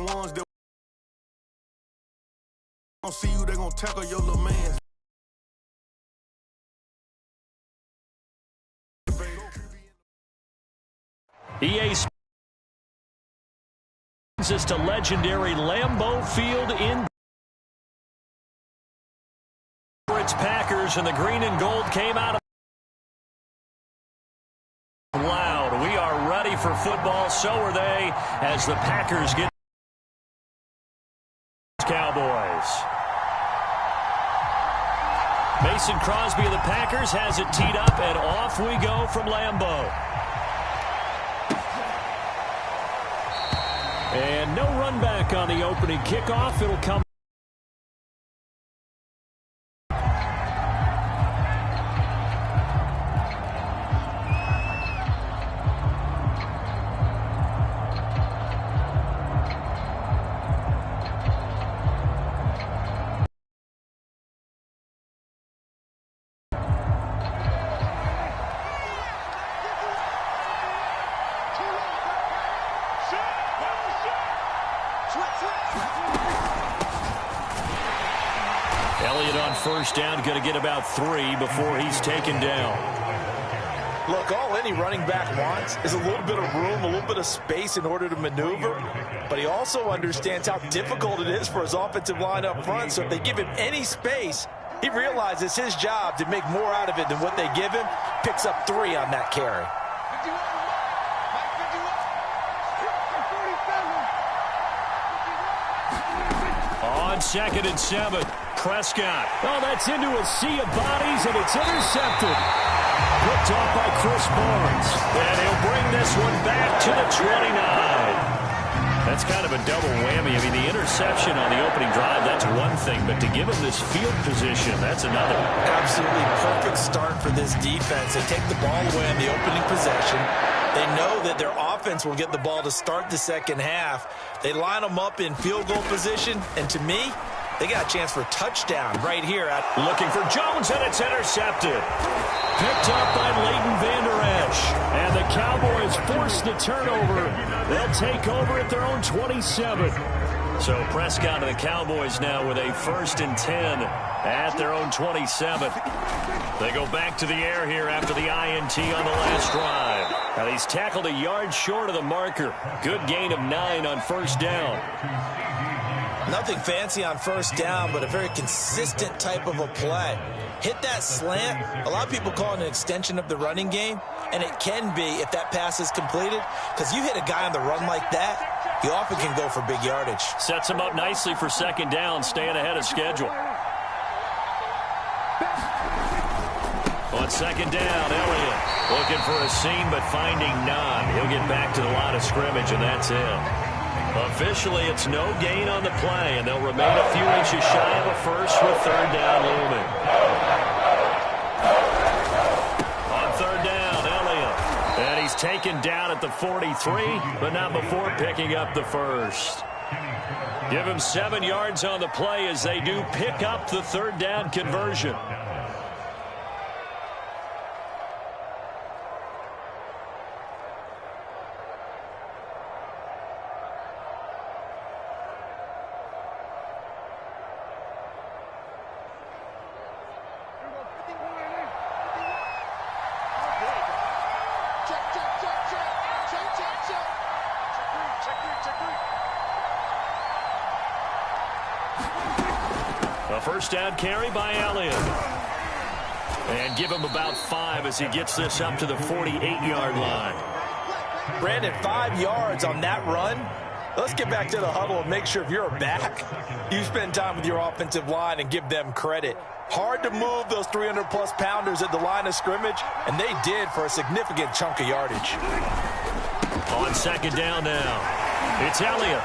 same ones that don't see you, they gonna tackle your little man. EA Sports us to legendary Lambeau Field in its Packers, and the green and gold came out of loud. We are ready for football. So are they, as the Packers get Cowboys. Mason Crosby of the Packers has it teed up, and off we go from Lambeau. And no run back on the opening kickoff. It'll come. Elliott on first down, going to get about 3 before he's taken down. Look, all any running back wants is a little bit of room, a little bit of space in order to maneuver, but he also understands how difficult it is for his offensive line up front, so if they give him any space, he realizes it's his job to make more out of it than what they give him, picks up 3 on that carry. On 2nd and 7, Prescott. Oh, that's into a sea of bodies, and it's intercepted. Picked off by Chris Barnes. And he'll bring this one back to the 29. That's kind of a double whammy. I mean, the interception on the opening drive, that's one thing, but to give him this field position, that's another. Absolutely perfect start for this defense. They take the ball away on the opening possession. They know that their offense will get the ball to start the second half. They line them up in field goal position, and to me, they got a chance for a touchdown right here. Looking for Jones, and it's intercepted. Picked up by Leighton Vander Esch. And the Cowboys force the turnover. They'll take over at their own 27. So Prescott and the Cowboys now with a 1st and 10 at their own 27. They go back to the air here after the INT on the last drive. Now he's tackled a yard short of the marker. Good gain of 9 on first down. Nothing fancy on first down, but a very consistent type of a play. Hit that slant. A lot of people call it an extension of the running game, and it can be if that pass is completed, because you hit a guy on the run like that, he often can go for big yardage. Sets him up nicely for second down, staying ahead of schedule. On second down, Elliott looking for a seam, but finding none. He'll get back to the line of scrimmage, and that's it. Officially, it's no gain on the play, and they'll remain a few inches shy of a first with third down looming. On third down, Elliott. And he's taken down at the 43, but not before picking up the first. Give him 7 yards on the play as they do pick up the third down conversion. A first down carry by Elliott. And give him about 5 as he gets this up to the 48-yard line. Brandon, 5 yards on that run. Let's get back to the huddle and make sure if you're a back, you spend time with your offensive line and give them credit. Hard to move those 300-plus pounders at the line of scrimmage, and they did for a significant chunk of yardage. On second down now, it's Elliott.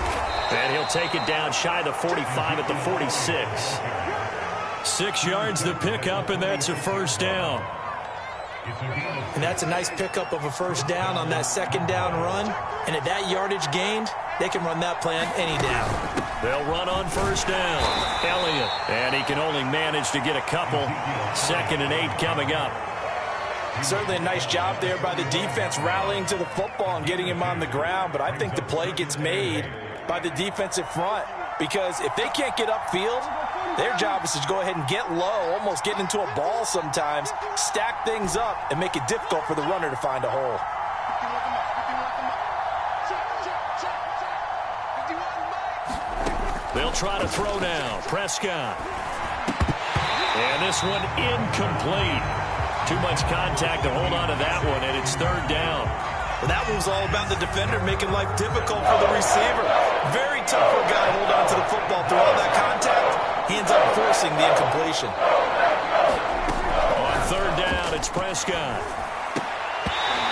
And he'll take it down shy of the 45 at the 46. 6 yards to pick up, and that's a first down. And that's a nice pickup of a first down on that second down run. And at that yardage gained, they can run that play on any down. They'll run on first down. Elliott. And he can only manage to get a couple. 2nd and 8 coming up. Certainly a nice job there by the defense rallying to the football and getting him on the ground. But I think the play gets made by the defensive front, because if they can't get upfield, their job is to go ahead and get low, almost get into a ball sometimes, stack things up, and make it difficult for the runner to find a hole. They'll try to throw now. Prescott. And this one incomplete. Too much contact to hold on to that one, and it's third down. Well, that one was all about the defender making life difficult for the receiver. Very tough for a guy to hold on to the football through all that contact. He ends up forcing the incompletion. On third down, it's Prescott.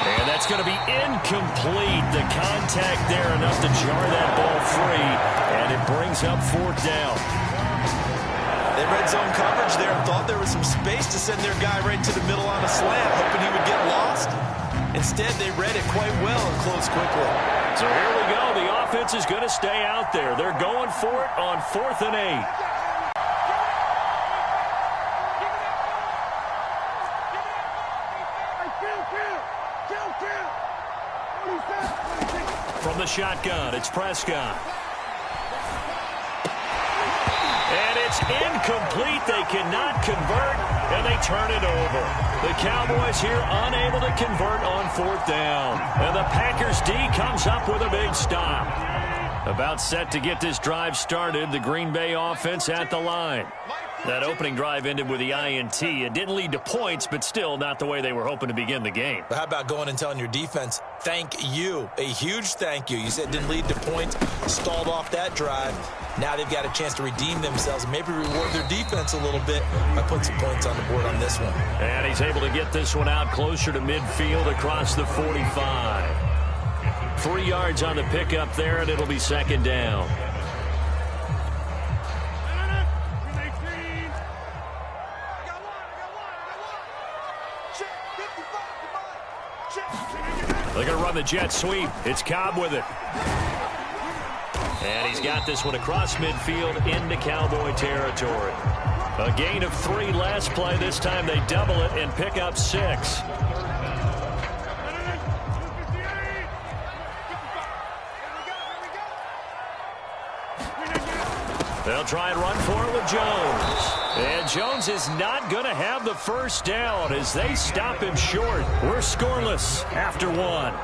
And that's going to be incomplete. The contact there enough to jar that ball free, and it brings up fourth down. They red zone coverage there and thought there was some space to send their guy right to the middle on a slant, hoping he would get lost. Instead, they read it quite well and closed quickly. So here we go. The offense is going to stay out there. They're going for it on 4th and 8. From the shotgun, it's Prescott. And it's incomplete. They cannot convert, and they turn it over. The Cowboys here unable to convert on 4th down. And the Packers D comes up with a big stop. About set to get this drive started, the Green Bay offense at the line. That opening drive ended with the INT. It didn't lead to points, but still not the way they were hoping to begin the game. But how about going and telling your defense, thank you, a huge thank you. You said it didn't lead to points, stalled off that drive. Now they've got a chance to redeem themselves and maybe reward their defense a little bit by putting some points on the board on this one. And he's able to get this one out closer to midfield across the 45. 3 yards on the pickup there, and it'll be second down. They're going to run the jet sweep. It's Cobb with it. And he's got this one across midfield into Cowboy territory. A gain of 3 last play. This time they double it and pick up 6. They'll try and run for it with Jones. And Jones is not going to have the first down as they stop him short. We're scoreless after 1.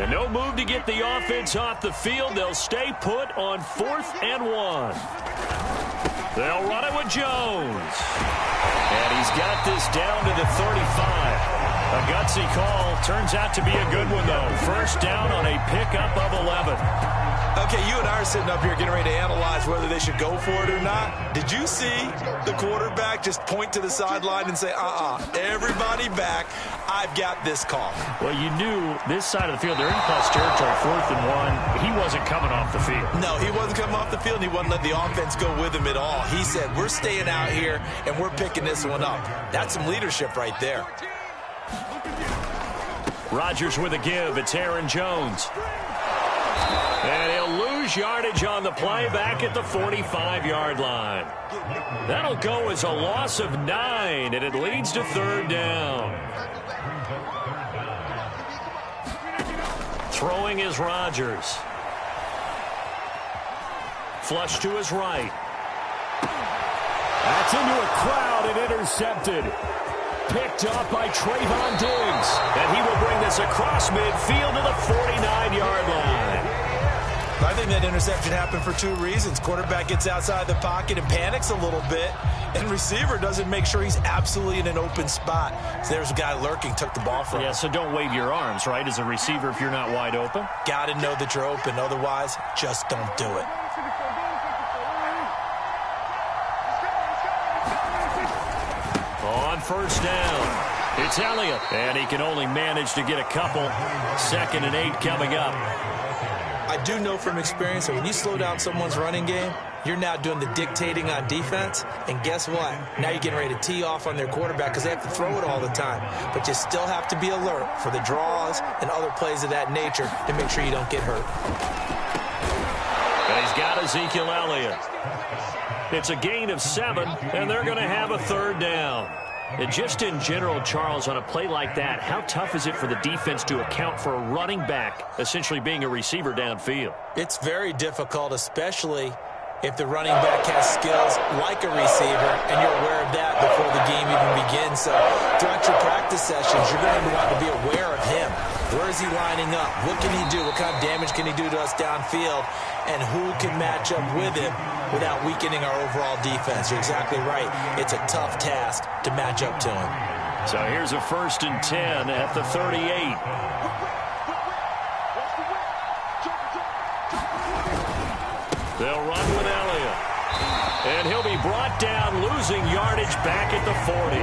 And no move to get the offense off the field. They'll stay put on 4th and 1. They'll run it with Jones. And he's got this down to the 35. A gutsy call. Turns out to be a good one, though. First down on a pickup of 11. Okay, you and I are sitting up here getting ready to analyze whether they should go for it or not. Did you see the quarterback just point to the sideline and say, everybody back, I've got this call? Well, you knew this side of the field, they're in plus territory, 4th and 1. He wasn't coming off the field. No, he wasn't coming off the field, and he wasn't letting the offense go with him at all. He said, we're staying out here, and we're picking this one up. That's some leadership right there. Rodgers with a give. It's Aaron Jones. And he'll lose yardage on the play back at the 45-yard line. That'll go as a loss of 9, and it leads to 3rd down. Throwing is Rodgers. Flush to his right. That's into a crowd and intercepted. Picked up by Trayvon Diggs. And he will bring this across midfield to the 49-yard line. I think that interception happened for 2 reasons. Quarterback gets outside the pocket and panics a little bit, and receiver doesn't make sure he's absolutely in an open spot. So there's a guy lurking, took the ball from him. Yeah, so don't wave your arms, right, as a receiver if you're not wide open. Got to know that you're open. Otherwise, just don't do it. On first down, it's Elliott. And he can only manage to get a couple. 2nd and 8 coming up. I do know from experience that when you slow down someone's running game, You're now doing the dictating on defense, and guess what? Now you're getting ready to tee off on their quarterback because they have to throw it all the time. But you still have to be alert for the draws and other plays of that nature to make sure you don't get hurt. And he's got Ezekiel Elliott. It's a gain of 7, and they're going to have a 3rd down. And just in general, Charles, on a play like that, how tough is it for the defense to account for a running back essentially being a receiver downfield? It's very difficult, especially if the running back has skills like a receiver, and you're aware of that before the game even begins. So throughout your practice sessions, you're going to want to be aware of him. Where is he lining up? What can he do? What kind of damage can he do to us downfield? And who can match up with him without weakening our overall defense? You're exactly right. It's a tough task to match up to him. So here's a 1st and 10 at the 38. They'll run with Elliott. And he'll be brought down, losing yardage back at the 40.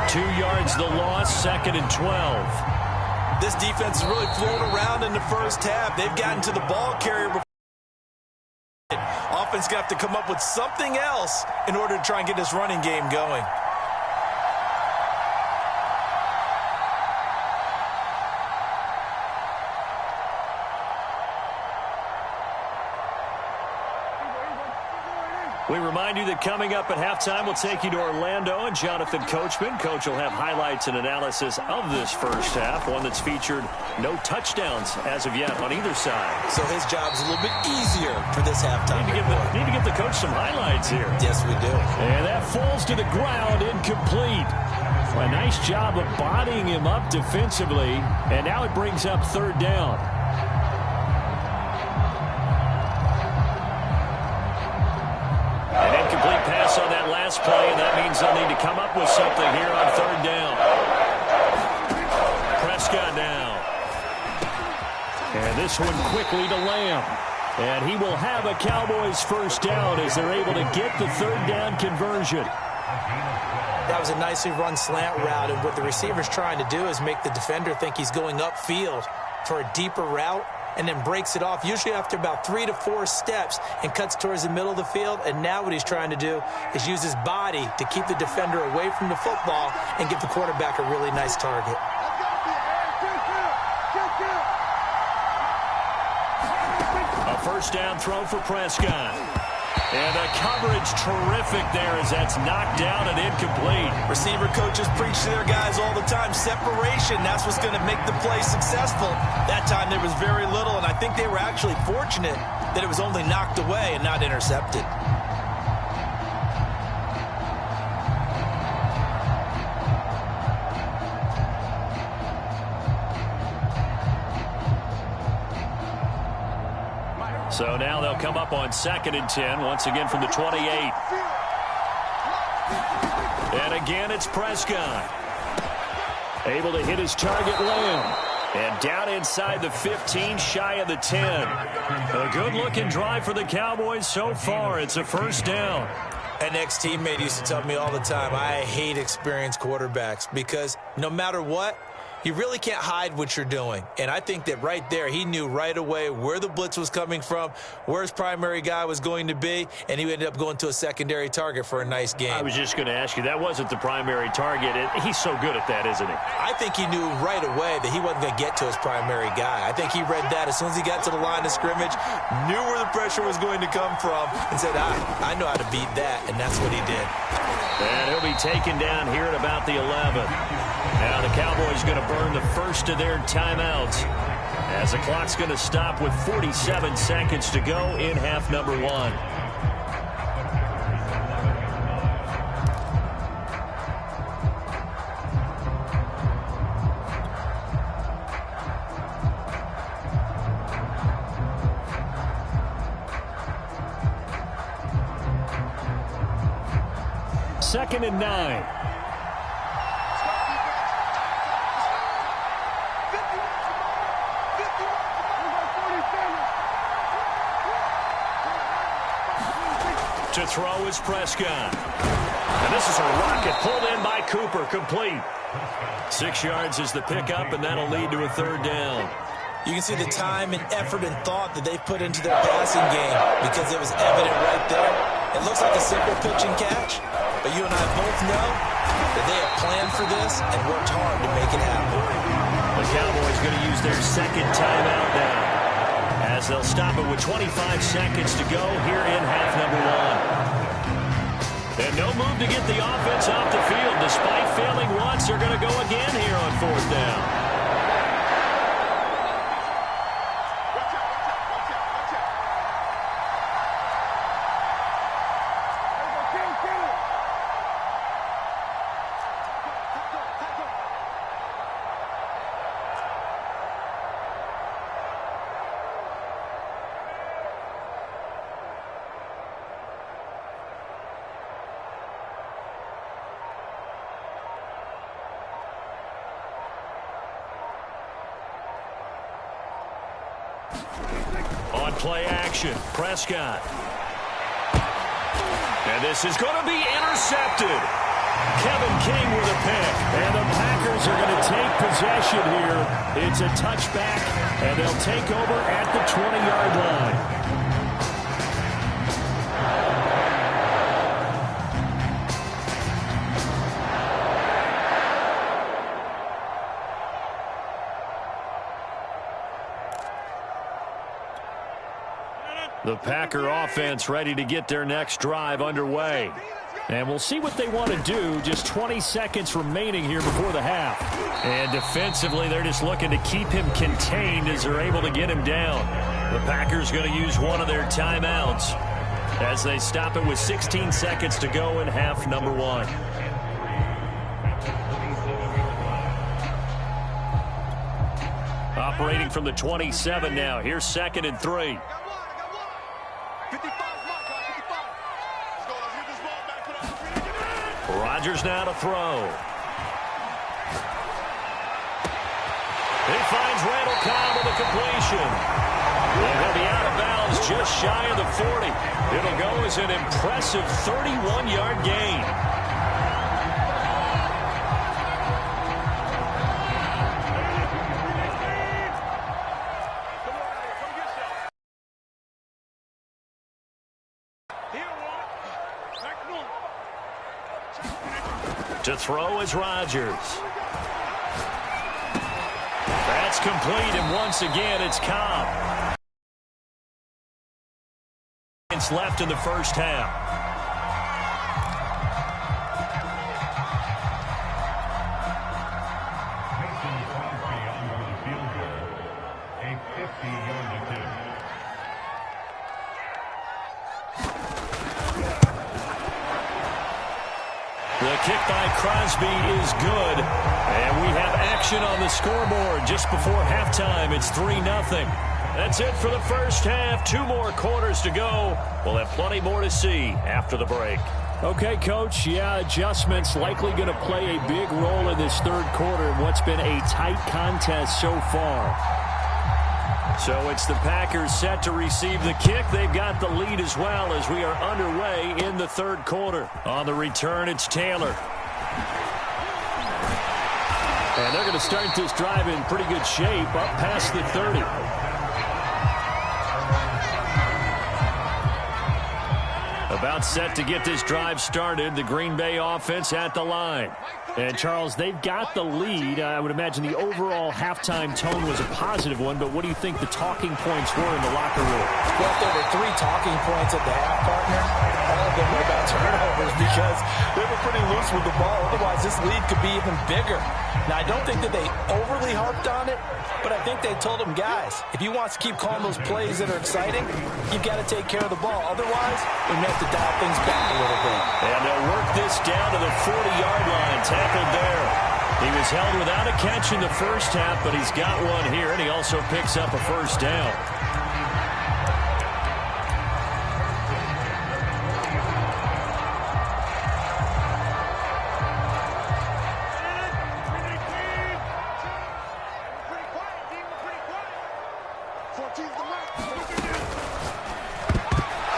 2 yards the loss, 2nd and 12. This defense has really flown around in the first half. They've gotten to the ball carrier before. Offense going to have to come up with something else in order to try and get this running game going. We remind you that coming up at halftime, we'll take you to Orlando and Jonathan Coachman. Coach will have highlights and analysis of this first half, one that's featured no touchdowns as of yet on either side. So his job's a little bit easier for this halftime. Need to give the coach some highlights here. Yes, we do. And that falls to the ground, incomplete. A nice job of bodying him up defensively, and now it brings up 3rd down. Pass on that last play, and that means they'll need to come up with something here on 3rd down. Prescott now. And this one quickly to Lamb. And he will have a Cowboys 1st down as they're able to get the 3rd down conversion. That was a nicely run slant route, and what the receiver's trying to do is make the defender think he's going upfield for a deeper route, and then breaks it off, usually after about 3 to 4 steps, and cuts towards the middle of the field. And now what he's trying to do is use his body to keep the defender away from the football and give the quarterback a really nice target. A 1st down throw for Prescott. And the coverage terrific there as that's knocked down and incomplete. Receiver coaches preach to their guys all the time. Separation, that's what's going to make the play successful. That time there was very little, and I think they were actually fortunate that it was only knocked away and not intercepted. So now they'll come up on 2nd and 10, once again from the 28. And again, it's Prescott. Able to hit his target, Lamb. And down inside the 15, shy of the 10. A good-looking drive for the Cowboys so far. It's a 1st down. An ex-teammate used to tell me all the time, I hate experienced quarterbacks because no matter what, you really can't hide what you're doing. And I think that right there, he knew right away where the blitz was coming from, where his primary guy was going to be, and he ended up going to a secondary target for a nice game. I was just going to ask you, that wasn't the primary target. He's so good at that, isn't he? I think he knew right away that he wasn't going to get to his primary guy. I think he read that as soon as he got to the line of scrimmage, knew where the pressure was going to come from, and said, I know how to beat that, and that's what he did. And he'll be taken down here at about the 11. Now the Cowboys going to burn the first of their timeouts as the clock's going to stop with 47 seconds to go in half number 1. Second and 9. To throw is Prescott. And this is a rocket pulled in by Cooper, complete. 6 yards is the pickup, and that'll lead to a 3rd down. You can see the time and effort and thought that they put into their passing game because it was evident right there. It looks like a simple pitch and catch, but you and I both know that they have planned for this and worked hard to make it happen. The Cowboys going to use their second timeout now, as they'll stop it with 25 seconds to go here in half number one. And no move to get the offense off the field. Despite failing once, they're going to go again here on fourth down. On play action, Prescott. And this is going to be intercepted. Kevin King with a pick. And the Packers are going to take possession here. It's a touchback, and they'll take over at the 20-yard line. The Packer offense ready to get their next drive underway. And we'll see what they want to do. Just 20 seconds remaining here before the half. And defensively, they're just looking to keep him contained as they're able to get him down. The Packers going to use one of their timeouts as they stop it with 16 seconds to go in half number one. Operating from the 27 now. Here's 2nd and 3. Rodgers now to throw. He finds Randall Cobb with a completion. And he'll be out of bounds just shy of the 40. It'll go as an impressive 31-yard gain. To throw is Rodgers. That's complete, and once again, it's Cobb. It's left in the first half. The kick by Crosby is good. And we have action on the scoreboard just before halftime. It's 3-0. That's it for the first half. 2 more quarters to go. We'll have plenty more to see after the break. Okay, Coach. Yeah, adjustments likely going to play a big role in this third quarter in what's been a tight contest so far. So it's the Packers set to receive the kick. They've got the lead as well as we are underway in the third quarter. On the return, it's Taylor. And they're going to start this drive in pretty good shape up past the 30. About set to get this drive started. The Green Bay offense at the line. And, Charles, they've got the lead. I would imagine the overall halftime tone was a positive one, but what do you think the talking points were in the locker room? Well, if there were 3 talking points at the half, partner, all of them were about turnovers because they were pretty loose with the ball. Otherwise, this lead could be even bigger. Now, I don't think that they overly harped on it, but I think they told them, guys, if you want to keep calling those plays that are exciting, you've got to take care of the ball. Otherwise, we may have to dial things back a little bit. And they'll work this down to the 40-yard line. Tackled there. He was held without a catch in the first half, but he's got one here, and he also picks up a first down.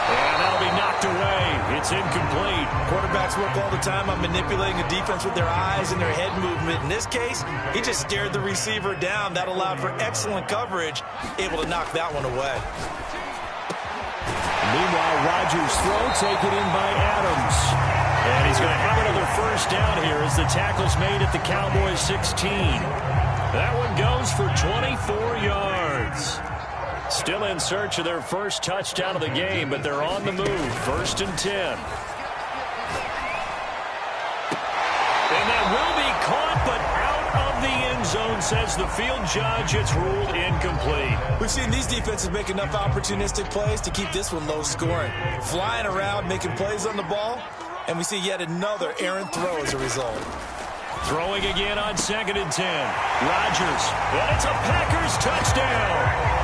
And that'll be knocked away. It's incomplete. lead. Quarterbacks work all the time on manipulating a defense with their eyes and their head movement. In this case, he just stared the receiver down. That allowed for excellent coverage, able to knock that one away. Meanwhile, Rodgers' throw taken in by Adams. And he's going to have another first down here as the tackle's made at the Cowboys' 16. That one goes for 24 yards. Still in search of their first touchdown of the game, but they're on the move. 1st and 10. And that will be caught, but out of the end zone, says the field judge. It's ruled incomplete. We've seen these defenses make enough opportunistic plays to keep this one low scoring. Flying around, making plays on the ball, and we see yet another errant throw as a result. Throwing again on 2nd and 10. Rodgers, and it's a Packers touchdown.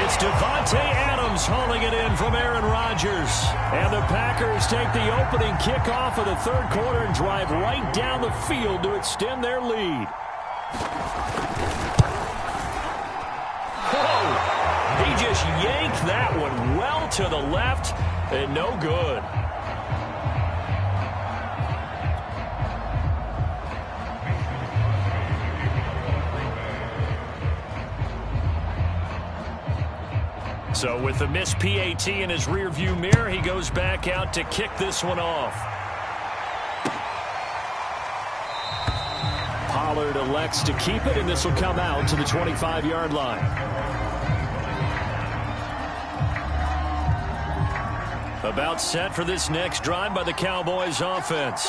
It's Devontae Adams hauling it in from Aaron Rodgers. And the Packers take the opening kickoff of the 3rd quarter and drive right down the field to extend their lead. Whoa! He just yanked that one well to the left and no good. So with the missed PAT in his rearview mirror, he goes back out to kick this one off. Pollard elects to keep it, and this will come out to the 25-yard line. About set for this next drive by the Cowboys offense.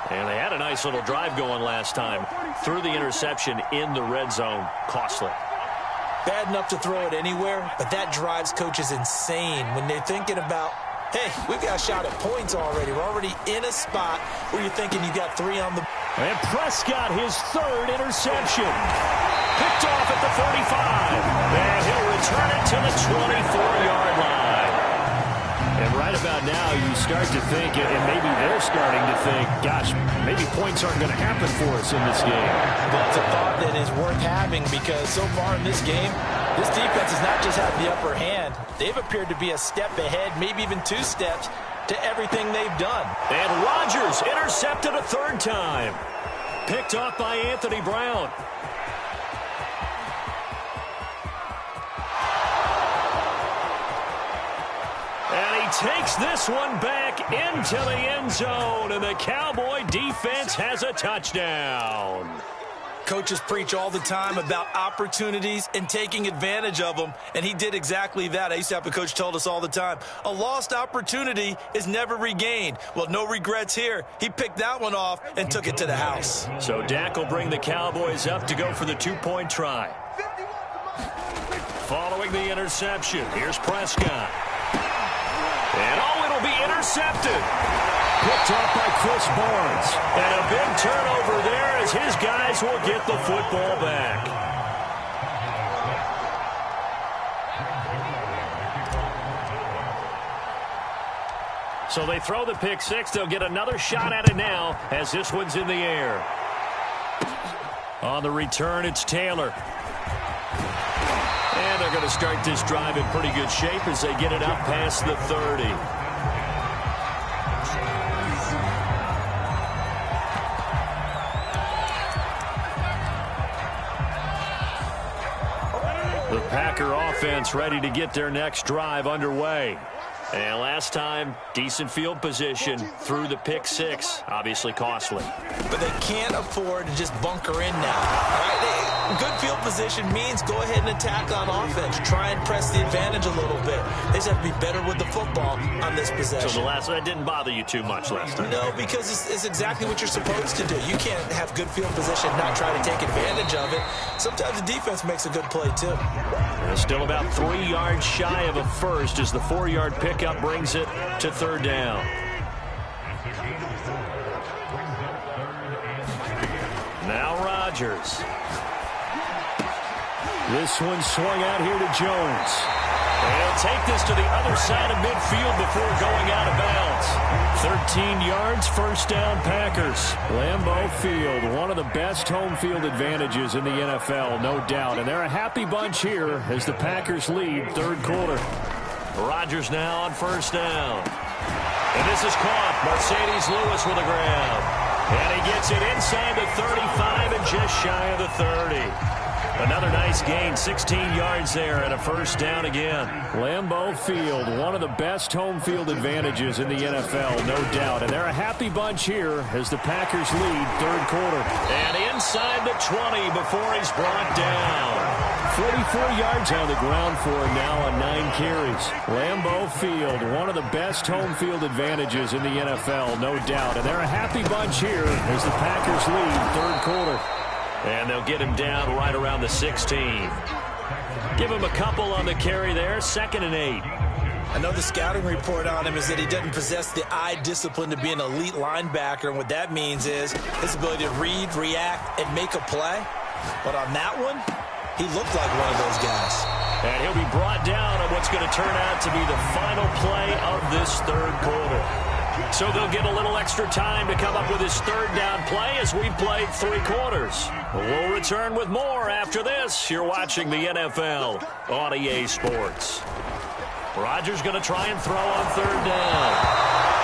And they had a nice little drive going last time. Threw the interception in the red zone. Costly. Bad enough to throw it anywhere, but that drives coaches insane when they're thinking about, hey, we've got a shot at points already. We're already in a spot where you're thinking you got 3 on the... And Prescott, his 3rd interception. Picked off at the 45. And he'll return it to the 24-yard line. And right about now, you start to think, and maybe they're starting to think, gosh, maybe points aren't going to happen for us in this game. Well, it's a thought that is worth having because so far in this game, this defense has not just had the upper hand. They've appeared to be a step ahead, maybe even 2 steps, to everything they've done. And Rodgers intercepted a 3rd time. Picked off by Anthony Brown. Takes this one back into the end zone, and the Cowboy defense has a touchdown. Coaches preach all the time about opportunities and taking advantage of them, and he did exactly that. I used to have a coach told us all the time, a lost opportunity is never regained. Well, no regrets here. He picked that one off and took it to the house. So Dak will bring the Cowboys up to go for the 2-point try. Following the interception, here's Prescott. And it'll be intercepted. Picked off by Chris Barnes. And a big turnover there as his guys will get the football back. So they throw the pick 6. They'll get another shot at it now as this one's in the air. On the return, it's Taylor. And they're going to start this drive in pretty good shape as they get it up past the 30. The Packer offense ready to get their next drive underway. And last time, decent field position through the pick 6. Obviously costly. But they can't afford to just bunker in now. All right? Good field position means go ahead and attack on offense. Try and press the advantage a little bit. They just have to be better with the football on this possession. So the last one didn't bother you too much last time? No, because it's exactly what you're supposed to do. You can't have good field position and not try to take advantage of it. Sometimes the defense makes a good play, too. They're still about 3 yards shy of a first as the 4-yard pickup brings it to 3rd down. Now Rodgers. This one swung out here to Jones. They'll take this to the other side of midfield before going out of bounds. 13 yards, first down Packers. Lambeau Field, one of the best home field advantages in the NFL, no doubt. And they're a happy bunch here as the Packers lead 3rd quarter. Rodgers now on first down. And this is caught. Mercedes Lewis with a grab. And he gets it inside the 35 and just shy of the 30. Another nice gain, 16 yards there and a first down again. Lambeau Field, one of the best home field advantages in the NFL, no doubt. And they're a happy bunch here as the Packers lead third quarter. And inside the 20 before he's brought down. 44 yards on the ground for him now on 9 carries. Lambeau Field, one of the best home field advantages in the NFL, no doubt. And they're a happy bunch here as the Packers lead third quarter. And they'll get him down right around the 16. Give him a couple on the carry there, 2nd and 8. I know the scouting report on him is that he doesn't possess the eye discipline to be an elite linebacker, and what that means is his ability to read, react, and make a play. But on that one, he looked like one of those guys. And he'll be brought down on what's going to turn out to be the final play of this third quarter. So they'll get a little extra time to come up with his third down play as we've played 3 quarters. We'll return with more after this. You're watching the NFL on EA Sports. Rodgers going to try and throw on third down.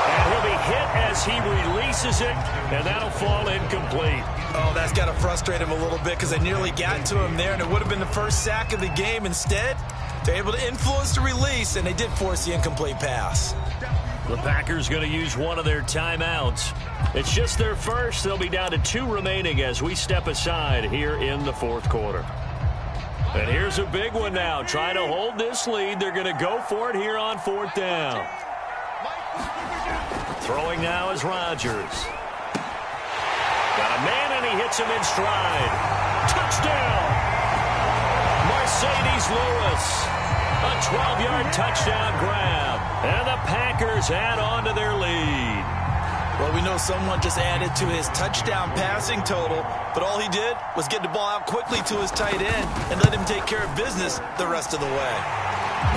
And he'll be hit as he releases it, and that'll fall incomplete. Oh, that's got to frustrate him a little bit because they nearly got to him there, and it would have been the first sack of the game. Instead, they're able to influence the release, and they did force the incomplete pass. The Packers going to use one of their timeouts. It's just their first. They'll be down to 2 remaining as we step aside here in the fourth quarter. And here's a big one now. Trying to hold this lead. They're going to go for it here on 4th down. Throwing now is Rodgers. Got a man, and he hits him in stride. Touchdown! Mercedes Lewis. A 12-yard touchdown grab. And the Packers add on to their lead. Well, we know someone just added to his touchdown passing total, but all he did was get the ball out quickly to his tight end and let him take care of business the rest of the way.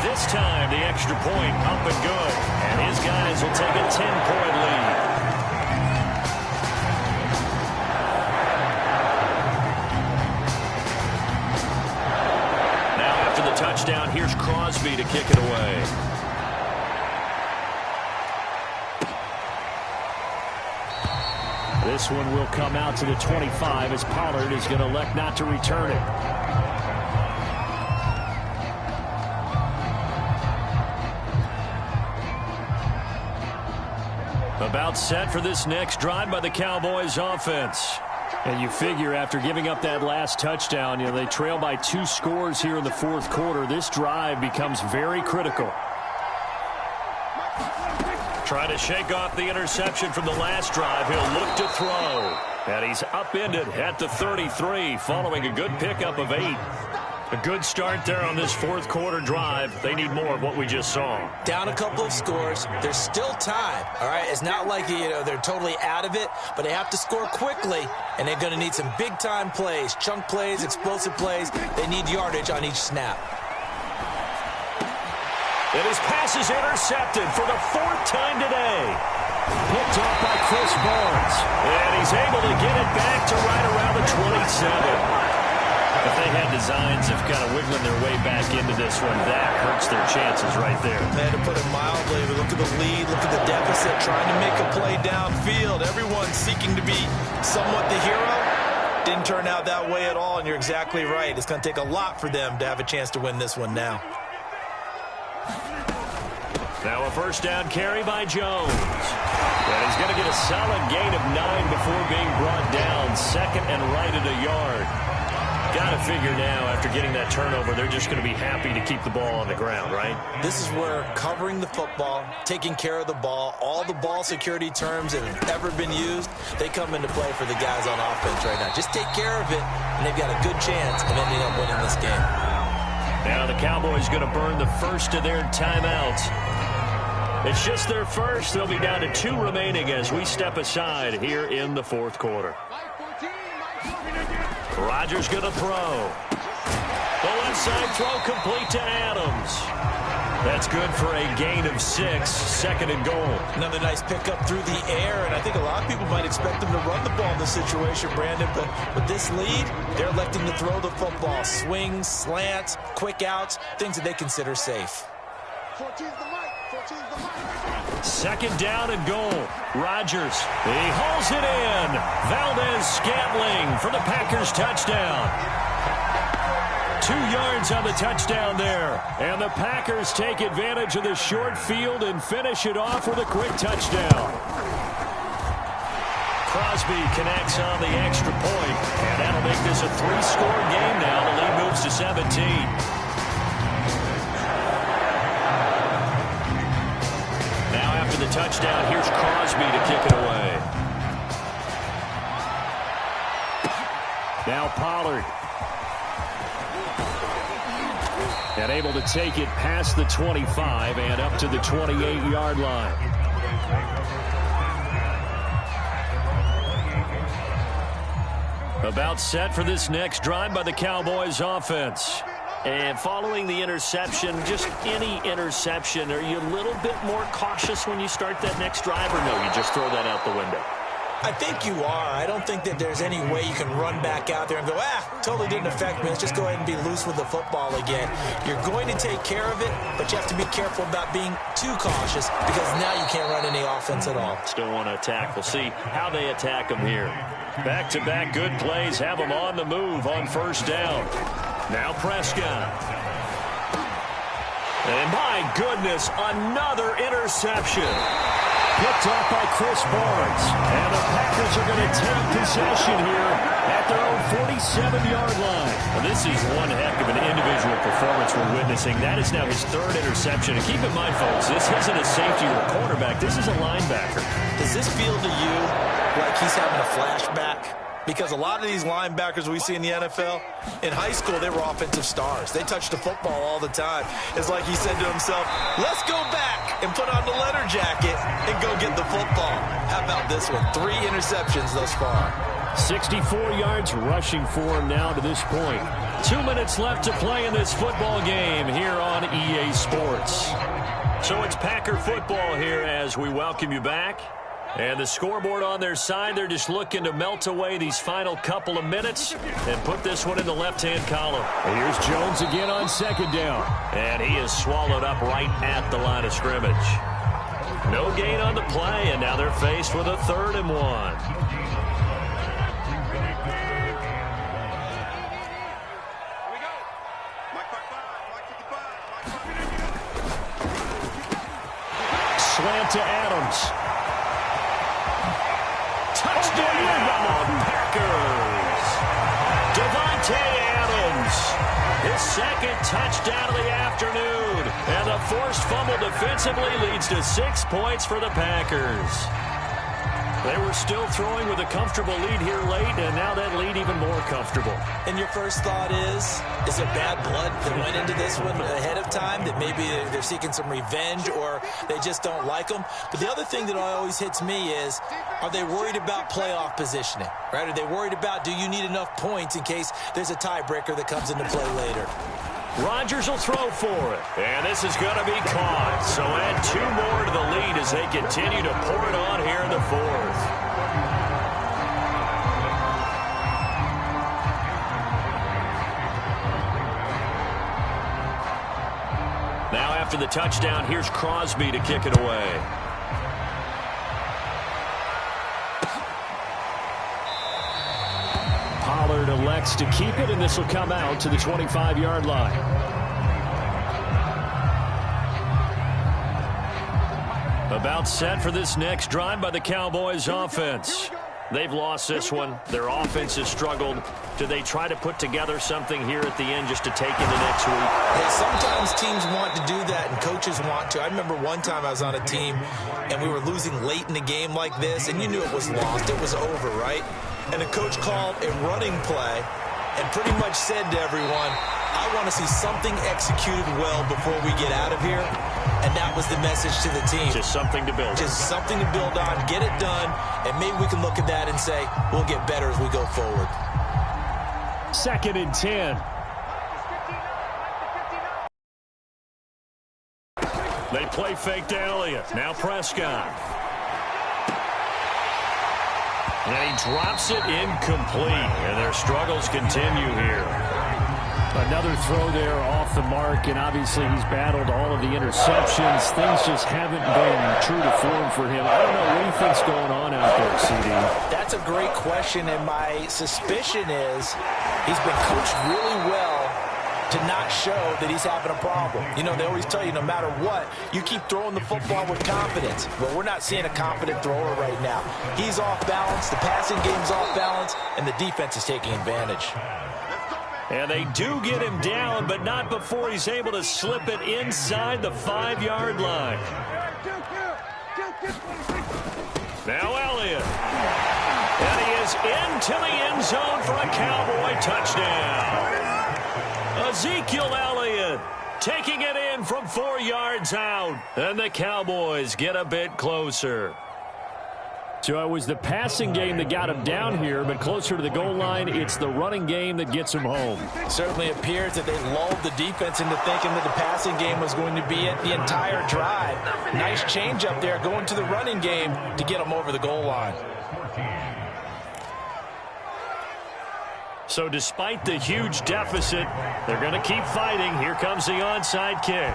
This time, the extra point up and good. And his guys will take a 10-point lead. Now after the touchdown, here's Crosby to kick it away. This one will come out to the 25 as Pollard is going to elect not to return it. About set for this next drive by the Cowboys offense. And you figure after giving up that last touchdown, they trail by 2 scores here in the fourth quarter. This drive becomes very critical. Trying to shake off the interception from the last drive. He'll look to throw. And he's upended at the 33 following a good pickup of 8. A good start there on this fourth quarter drive. They need more of what we just saw. Down a couple of scores. There's still time. All right, it's not like they're totally out of it, but they have to score quickly, and they're going to need some big-time plays, chunk plays, explosive plays. They need yardage on each snap. And his pass is intercepted for the 4th time today. Picked up by Chris Barnes. And he's able to get it back to right around the 27. If they had designs of kind of wiggling their way back into this one, that hurts their chances right there. They had to put it mildly. But look at the lead, look at the deficit, trying to make a play downfield. Everyone seeking to be somewhat the hero. Didn't turn out that way at all, and you're exactly right. It's going to take a lot for them to have a chance to win this one now. Now a first down carry by Jones. And he's going to get a solid gain of 9 before being brought down. 2nd and right at a yard. Got to figure now, after getting that turnover, they're just going to be happy to keep the ball on the ground, right? This is where covering the football, taking care of the ball, all the ball security terms that have ever been used, they come into play for the guys on offense right now. Just take care of it, and they've got a good chance of ending up winning this game. Now the Cowboys going to burn the first of their timeouts. It's just their first. They'll be down to 2 remaining as we step aside here in the fourth quarter. Rodgers going to throw. The left side throw complete to Adams. That's good for a gain of 6, 2nd and goal. Another nice pickup through the air, and I think a lot of people might expect them to run the ball in this situation, Brandon, but with this lead, they're electing to throw the football. Swings, slants, quick outs, things that they consider safe. 14's the mic. 14's the mic. Second down and goal. Rodgers, he hauls it in. Valdez-Scantling for the Packers touchdown. 2 yards on the touchdown there. And the Packers take advantage of the short field and finish it off with a quick touchdown. Crosby connects on the extra point, and that'll make this a 3-score game now. The lead moves to 17. Now after the touchdown, here's Crosby to kick it away. Now Pollard. And able to take it past the 25 and up to the 28-yard line. About set for this next drive by the Cowboys offense. And following the interception, just any interception, are you a little bit more cautious when you start that next drive, or no, you just throw that out the window? I think you are. I don't think that there's any way you can run back out there and go, totally didn't affect me. Let's just go ahead and be loose with the football again. You're going to take care of it, but you have to be careful about being too cautious because now you can't run any offense at all. Still want to attack. We'll see how they attack them here. Back-to-back good plays have them on the move on first down. Now Prescott. And my goodness, another interception. Picked off by Chris Barnes. And the Packers are going to take possession here at their own 47-yard line. Well, this is one heck of an individual performance we're witnessing. That is now his 3rd interception. And keep in mind, folks, this isn't a safety or a cornerback. This is a linebacker. Does this feel to you like he's having a flashback? Because a lot of these linebackers we see in the NFL, in high school, they were offensive stars. They touched the football all the time. It's like he said to himself, let's go back and put on the leather jacket and go get the football. How about this one? 3 interceptions thus far. 64 yards rushing for him now to this point. 2 minutes left to play in this football game here on EA Sports. So it's Packer football here as we welcome you back. And the scoreboard on their side, they're just looking to melt away these final couple of minutes and put this one in the left-hand column. And here's Jones again on second down. And he is swallowed up right at the line of scrimmage. No gain on the play, and now they're faced with a 3rd and 1. Slant to Adams. Touchdown, Packers. Davante Adams, his 2nd touchdown of the afternoon. And the forced fumble defensively leads to 6 points for the Packers. They were still throwing with a comfortable lead here late, and now that lead even more comfortable. And your first thought is there bad blood that went into this one ahead of time, that maybe they're seeking some revenge or they just don't like them? But the other thing that always hits me is, are they worried about playoff positioning? Right? Are they worried about, do you need enough points in case there's a tiebreaker that comes into play later? Rodgers will throw for it, and this is going to be caught. So add 2 more to the lead as they continue to pour it on here in the 4th. Now after the touchdown, here's Crosby to kick it away. Pollard elects to keep it, and this will come out to the 25-yard line. About set for this next drive by the Cowboys offense. They've lost this one. Their offense has struggled. Do they try to put together something here at the end just to take into next week? Hey, sometimes teams want to do that, and coaches want to. I remember one time I was on a team, and we were losing late in a game like this, and you knew it was lost. It was over, right? And the coach called a running play and pretty much said to everyone, I want to see something executed well before we get out of here. And that was the message to the team. Just something to build on. Just something to build on, get it done, and maybe we can look at that and say, we'll get better as we go forward. 2nd and 10. They play fake to Elliott. Now Prescott. And he drops it incomplete, and their struggles continue here. Another throw there off the mark, and obviously he's battled all of the interceptions. Things just haven't been true to form for him. I don't know what he thinks going on out there, CD. That's a great question, and my suspicion is he's been coached really well to not show that he's having a problem. You know, they always tell you no matter what, you keep throwing the football with confidence. Well, we're not seeing a confident thrower right now. He's off balance, the passing game's off balance, and the defense is taking advantage. And they do get him down, but not before he's able to slip it inside the 5-yard line. Now Elliott. And he is into the end zone for a Cowboy touchdown. Ezekiel Elliott taking it in from 4 yards out. And the Cowboys get a bit closer. So it was the passing game that got him down here, but closer to the goal line, it's the running game that gets him home. It certainly appears that they lulled the defense into thinking that the passing game was going to be it the entire drive. Nice change up there going to the running game to get them over the goal line. So despite the huge deficit, they're going to keep fighting. Here comes the onside kick.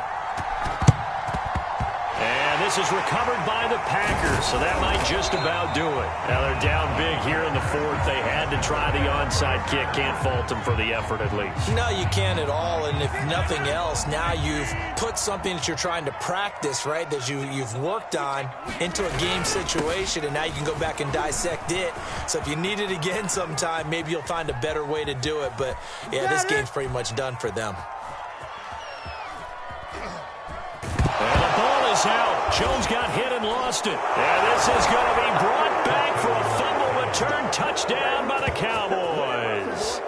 And this is recovered by the Packers, so that might just about do it. Now they're down big here in the fourth. They had to try the onside kick. Can't fault them for the effort at least. No, you can't at all, and if nothing else, now you've put something that you're trying to practice, right, that you've worked on into a game situation, and now you can go back and dissect it. So if you need it again sometime, maybe you'll find a better way to do it. But, yeah, this game's pretty much done for them. And the ball is out. Jones got hit and lost it. And this is going to be brought back for a fumble return touchdown by the Cowboys.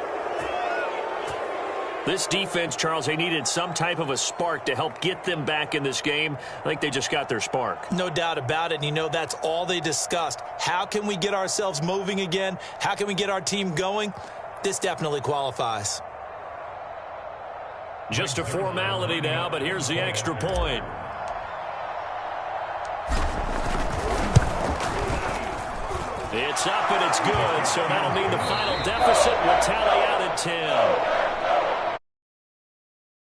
This defense, Charles, they needed some type of a spark to help get them back in this game. I think they just got their spark. No doubt about it. And, you know, that's all they discussed. How can we get ourselves moving again? How can we get our team going? This definitely qualifies. Just a formality now, but here's the extra point. It's up and it's good, so that'll mean the final deficit will tally out at 10.